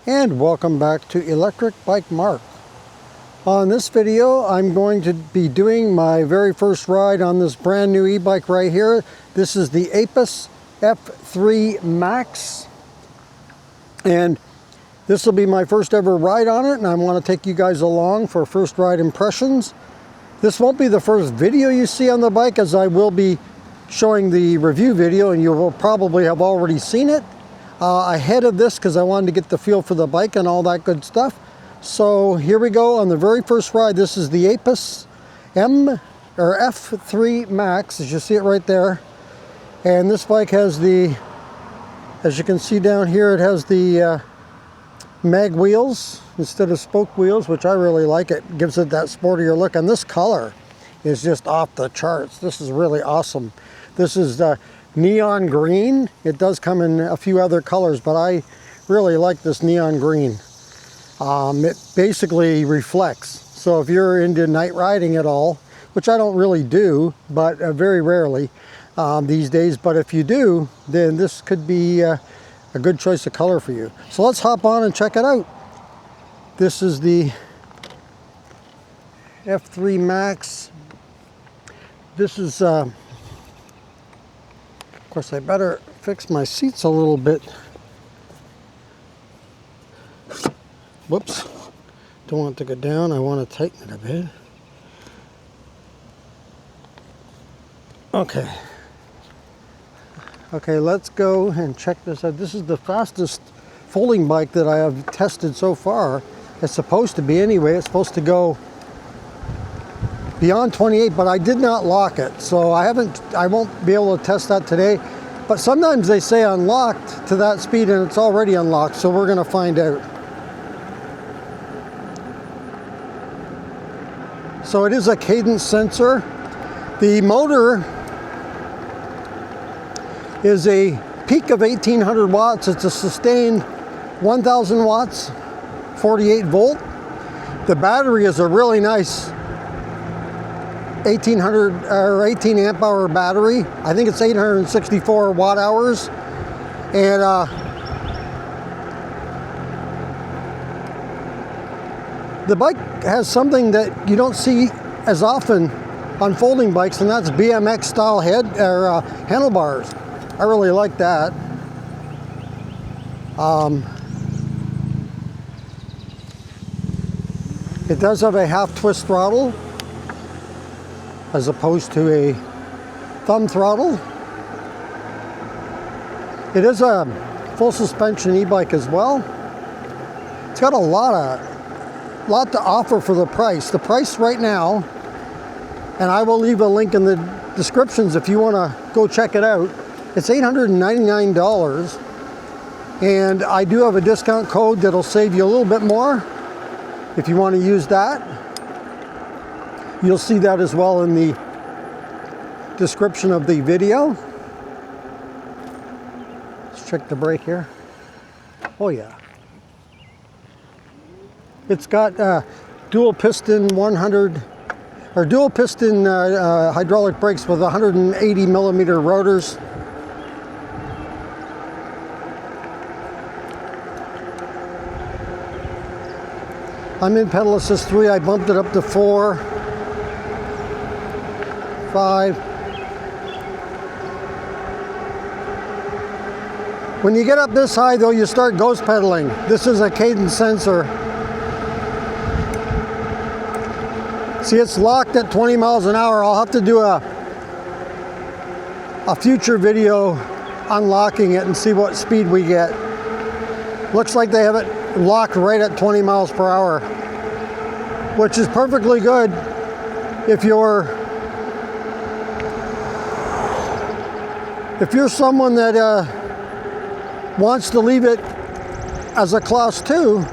And welcome back to Electric Bike Mark. On this video, I'm going to be doing my very first ride on this brand new e-bike right here. This is the Aipas F3 Max. And this will be my first ever ride on it, and I want to take you guys along for first ride impressions. This won't be the first video you see on the bike, as I will be showing the review video, and you will probably have already seen it ahead of this, because I wanted to get the feel for the bike and all that good stuff. So here we go on the very first ride. This is the Aipas F3 Max, as you see it right there. And this bike has the, as you can see down here, it has the mag wheels instead of spoke wheels, which I really like. It gives it that sportier look, and this color is just off the charts. This is really awesome. This is the neon green. It does come in a few other colors, but I really like this neon green. It basically reflects. So if you're into night riding at all, which I don't really do, but very rarely these days, but if you do, then this could be a good choice of color for you. So let's hop on and check it out. This is the F3 Max. This is of course, I better fix my seats a little bit. Whoops. Don't want it to go down. I want to tighten it a bit. Okay. Okay, let's go and check this out. This is the fastest folding bike that I have tested so far. It's supposed to be anyway. It's supposed to go beyond 28, but I did not lock it, so I won't be able to test that today. But sometimes they say unlocked to that speed, and it's already unlocked, so we're going to find out. So it is a cadence sensor. The motor is a peak of 1800 watts. It's a sustained 1000 watts, 48 volt. The battery is a really nice 18 amp hour battery. I think it's 864 watt hours. And the bike has something that you don't see as often on folding bikes, and that's BMX style handlebars. I really like that. It does have a half twist throttle as opposed to a thumb throttle. It is a full suspension e-bike as well. It's got a lot to offer for the price. The price right now, and I will leave a link in the descriptions if you want to go check it out, it's $899, and I do have a discount code that'll save you a little bit more if you want to use that. You'll see that as well in the description of the video. Let's check the brake here. Oh yeah. It's got dual piston hydraulic brakes with 180 millimeter rotors. I'm in pedal assist 3. I bumped it up to 4, 5. When you get up this high though, you start ghost pedaling. This is a cadence sensor. See, it's locked at 20 miles an hour. I'll have to do a future video unlocking it and see what speed we get. Looks like they have it locked right at 20 miles per hour, which is perfectly good if you're someone that wants to leave it as a class 2.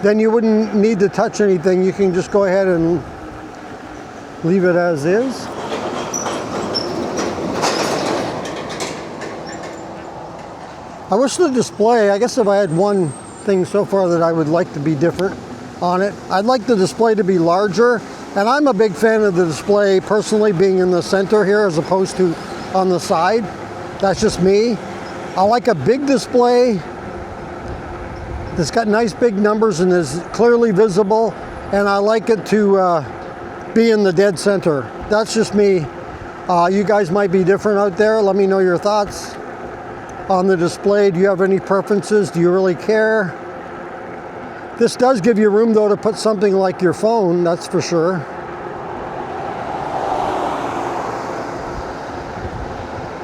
Then you wouldn't need to touch anything. You can just go ahead and leave it as is. I wish the display, I guess if I had one thing so far that I would like to be different on it, I'd like the display to be larger And I'm a big fan of the display personally being in the center here as opposed to on the side. That's just me. I like a big display that's got nice big numbers and is clearly visible, and I like it to be in the dead center. That's just me. You guys might be different out there. Let me know your thoughts on the display. Do you have any preferences? Do you really care? This does give you room though to put something like your phone, that's for sure.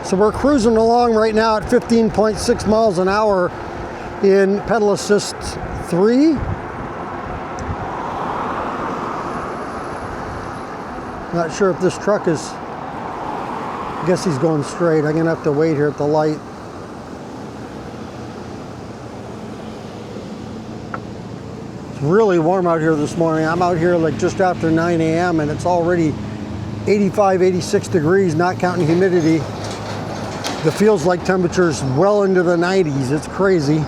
So we're cruising along right now at 15.6 miles an hour in pedal assist 3. Not sure if this truck is, I guess he's going straight. I'm gonna have to wait here at the light. It's really warm out here this morning. I'm out here like just after 9 a.m. and it's already 85, 86 degrees, not counting humidity. The feels like temperature's well into the 90s. It's crazy.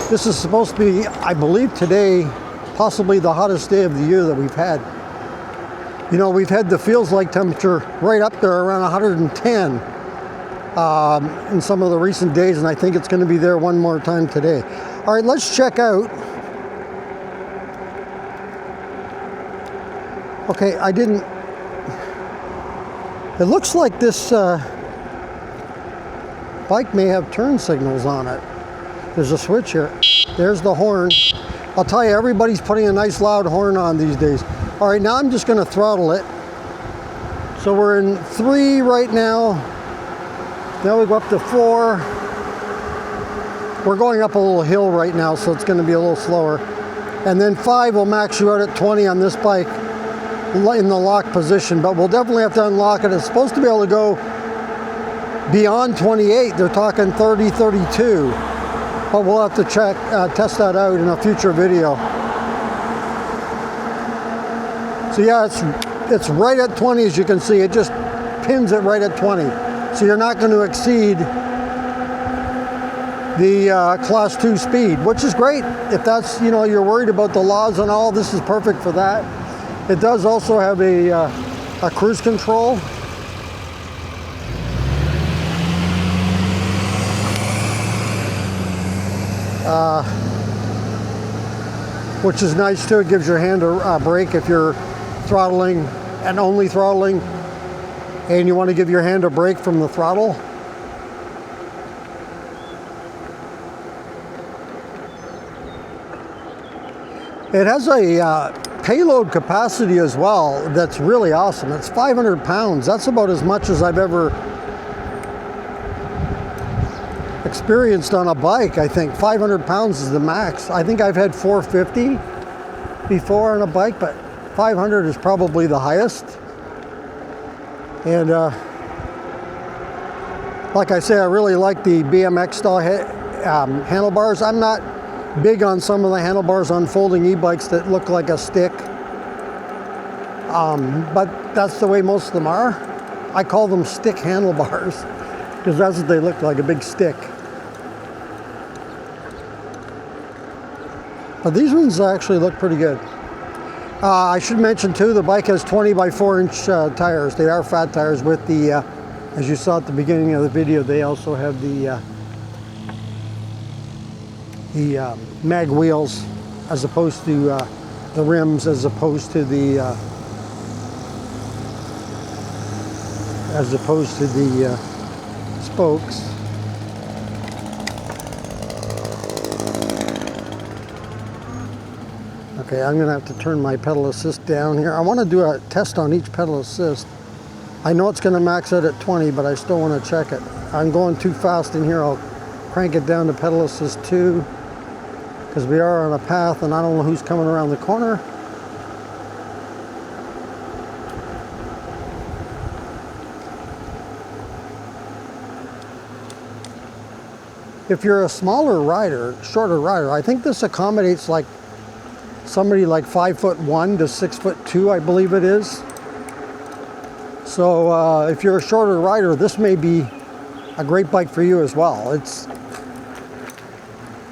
This is supposed to be, I believe today, possibly the hottest day of the year that we've had. You know, we've had the feels like temperature right up there around 110 in some of the recent days, and I think it's going to be there one more time today. All right, let's check out. Okay, it looks like this bike may have turn signals on it. There's a switch here. There's the horn. I'll tell you, everybody's putting a nice loud horn on these days. All right, now I'm just going to throttle it. So we're in 3 right now. Now we go up to 4. We're going up a little hill right now, so it's going to be a little slower. And then 5 will max you out at 20 on this bike in the lock position, but we'll definitely have to unlock it. It's supposed to be able to go beyond 28. They're talking 30, 32. But we'll have to test that out in a future video. So yeah, it's right at 20, as you can see. It just pins it right at 20. So you're not going to exceed the class 2 speed, which is great. If that's, you know, you're worried about the laws and all, this is perfect for that. It does also have a cruise control. Which is nice too. It gives your hand a break if you're throttling and only throttling and you want to give your hand a break from the throttle. It has a payload capacity as well that's really awesome. It's 500 pounds. That's about as much as I've ever experienced on a bike. I think 500 pounds is the max. I think I've had 450 before on a bike, but 500 is probably the highest. And like I say, I really like the BMX style handlebars. I'm not big on some of the handlebars on folding e-bikes that look like a stick, but that's the way most of them are. I call them stick handlebars because that's what they look like, a big stick. But these ones actually look pretty good. I should mention too, the bike has 20 by 4 inch tires. They are fat tires with the, as you saw at the beginning of the video, they also have the mag wheels as opposed to the rims, as opposed to the spokes. Okay, I'm gonna have to turn my pedal assist down here. I want to do a test on each pedal assist. I know it's gonna max out at 20, but I still want to check it. I'm going too fast in here. I'll crank it down to pedal assist 2 because we are on a path and I don't know who's coming around the corner. If you're a smaller rider, shorter rider, I think this accommodates like somebody like 5'1" to 6'2", I believe it is. So if you're a shorter rider, this may be a great bike for you as well.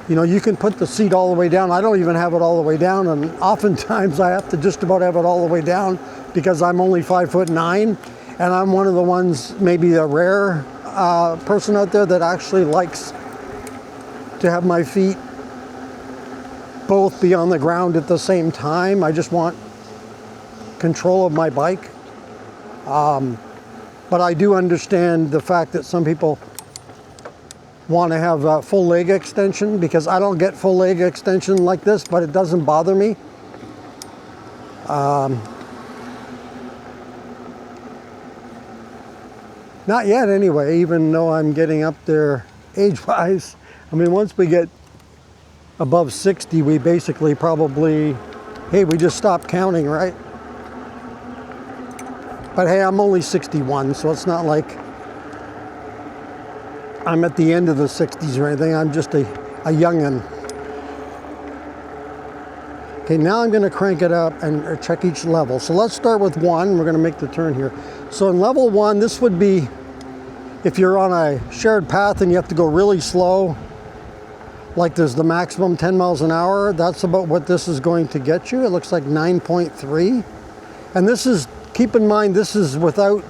You know, you can put the seat all the way down. I don't even have it all the way down, and oftentimes I have to just about have it all the way down because I'm only 5'9", and I'm one of the ones, maybe a rare person out there that actually likes to have my feet both be on the ground at the same time. I just want control of my bike. But I do understand the fact that some people want to have full leg extension, because I don't get full leg extension like this, but it doesn't bother me. Not yet anyway, even though I'm getting up there age-wise. I mean, once we get above 60, we basically probably, hey, we just stop counting, right? But hey, I'm only 61, so it's not like I'm at the end of the 60s or anything. I'm just a young'un. Okay, now I'm gonna crank it up and check each level. So let's start with 1. We're gonna make the turn here. So in level 1, this would be if you're on a shared path and you have to go really slow, like there's the maximum 10 miles an hour, that's about what this is going to get you. It looks like 9.3. And this is, keep in mind, this is without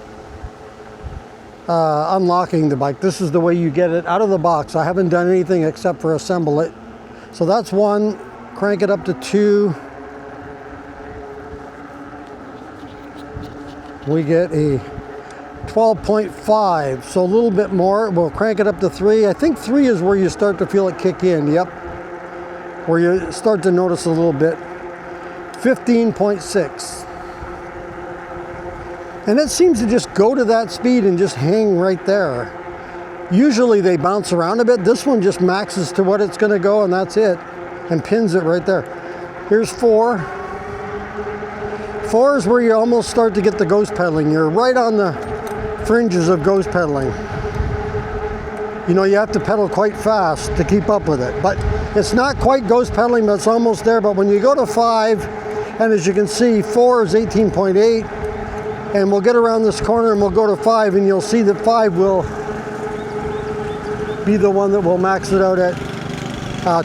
unlocking the bike. This is the way you get it out of the box. I haven't done anything except for assemble it. So that's 1. Crank it up to 2. We get a 12.5, so a little bit more. We'll crank it up to 3. I think 3 is where you start to feel it kick in. Yep, where you start to notice a little bit. 15.6. And it seems to just go to that speed and just hang right there. Usually they bounce around a bit. This one just maxes to what it's going to go, and that's it, and pins it right there. Here's 4. 4 is where you almost start to get the ghost pedaling. You're right on the fringes of ghost pedaling. You know, you have to pedal quite fast to keep up with it. But it's not quite ghost pedaling, but it's almost there. But when you go to 5, and as you can see, 4 is 18.8. And we'll get around this corner and we'll go to 5, and you'll see that 5 will be the one that will max it out at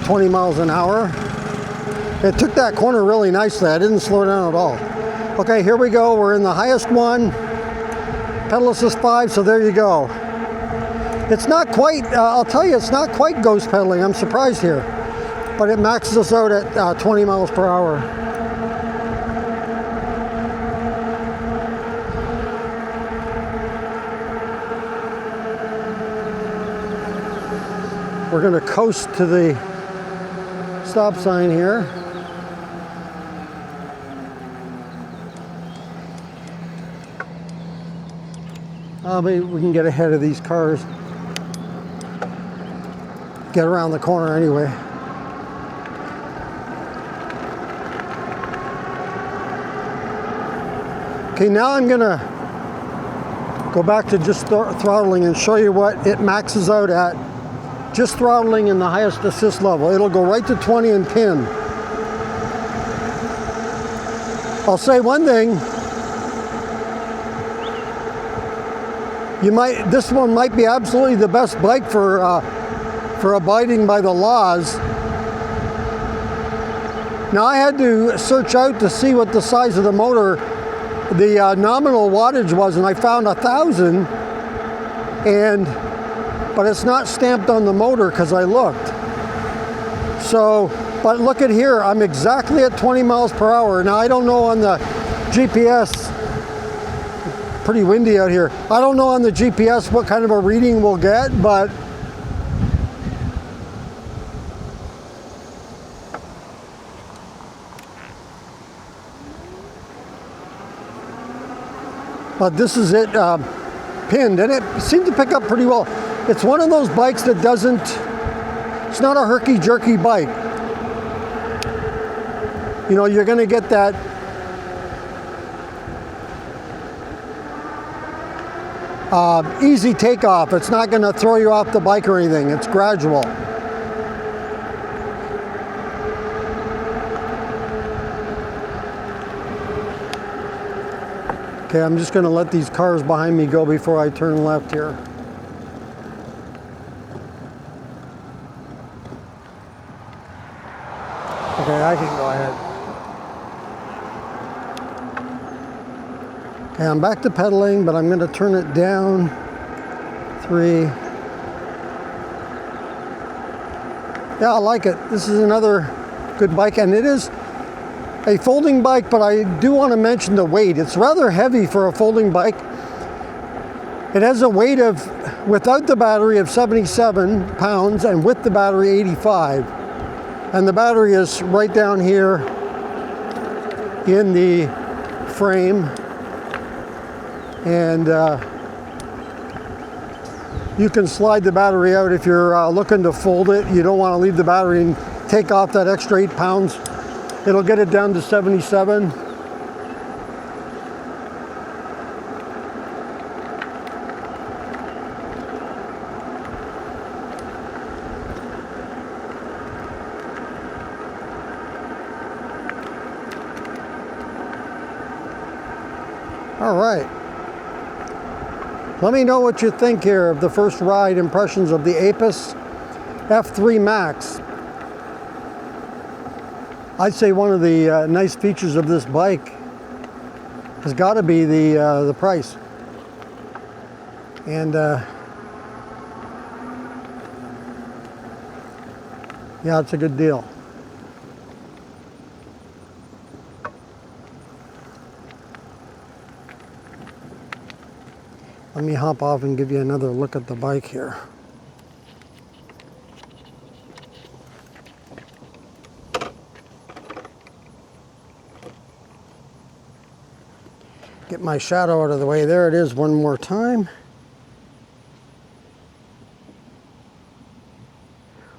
20 miles an hour. It took that corner really nicely. I didn't slow down at all. Okay, here we go. We're in the highest one. Pedal assist 5, so there you go. It's not quite, I'll tell you, it's not quite ghost pedaling. I'm surprised here. But it maxes us out at 20 miles per hour. We're going to coast to the stop sign here. Maybe we can get ahead of these cars. Get around the corner anyway. Okay, now I'm going to go back to just throttling and show you what it maxes out at. Just throttling in the highest assist level. It'll go right to 20 and pin. I'll say one thing. This one might be absolutely the best bike for abiding by the laws. Now I had to search out to see what the size of the motor, the nominal wattage was, and I found 1,000. But it's not stamped on the motor because I looked. So, but look at here, I'm exactly at 20 miles per hour. Now I don't know on the GPS, pretty windy out here. I don't know on the GPS what kind of a reading we'll get, but this is it pinned, and it seemed to pick up pretty well. It's one of those bikes that doesn't, it's not a herky-jerky bike. You know, you're going to get that easy takeoff. It's not going to throw you off the bike or anything. It's gradual. Okay, I'm just going to let these cars behind me go before I turn left here. Okay, I can go ahead. Okay, I'm back to pedaling, but I'm going to turn it down 3. Yeah, I like it. This is another good bike, and it is a folding bike, but I do want to mention the weight. It's rather heavy for a folding bike. It has a weight of, without the battery, of 77 pounds, and with the battery 85. And the battery is right down here in the frame. And you can slide the battery out if you're looking to fold it. You don't want to leave the battery and take off that extra 8 pounds. It'll get it down to 77. All right. Let me know what you think here of the first ride impressions of the Aipas F3 Max. I'd say one of the nice features of this bike has got to be the price. And yeah, it's a good deal. Let me hop off and give you another look at the bike here. Get my shadow out of the way. There it is one more time.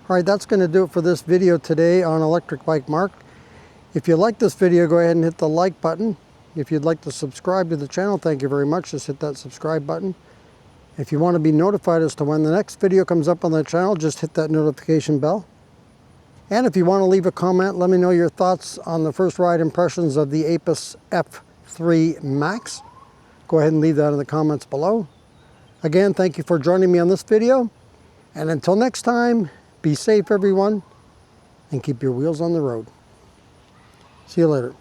All right, that's going to do it for this video today on Electric Bike Mark. If you like this video, go ahead and hit the like button. If you'd like to subscribe to the channel, thank you very much. Just hit that subscribe button. If you want to be notified as to when the next video comes up on the channel, just hit that notification bell. And if you want to leave a comment, let me know your thoughts on the first ride impressions of the Aipas F3 Max. Go ahead and leave that in the comments below. Again, thank you for joining me on this video. And until next time, be safe everyone, and keep your wheels on the road. See you later.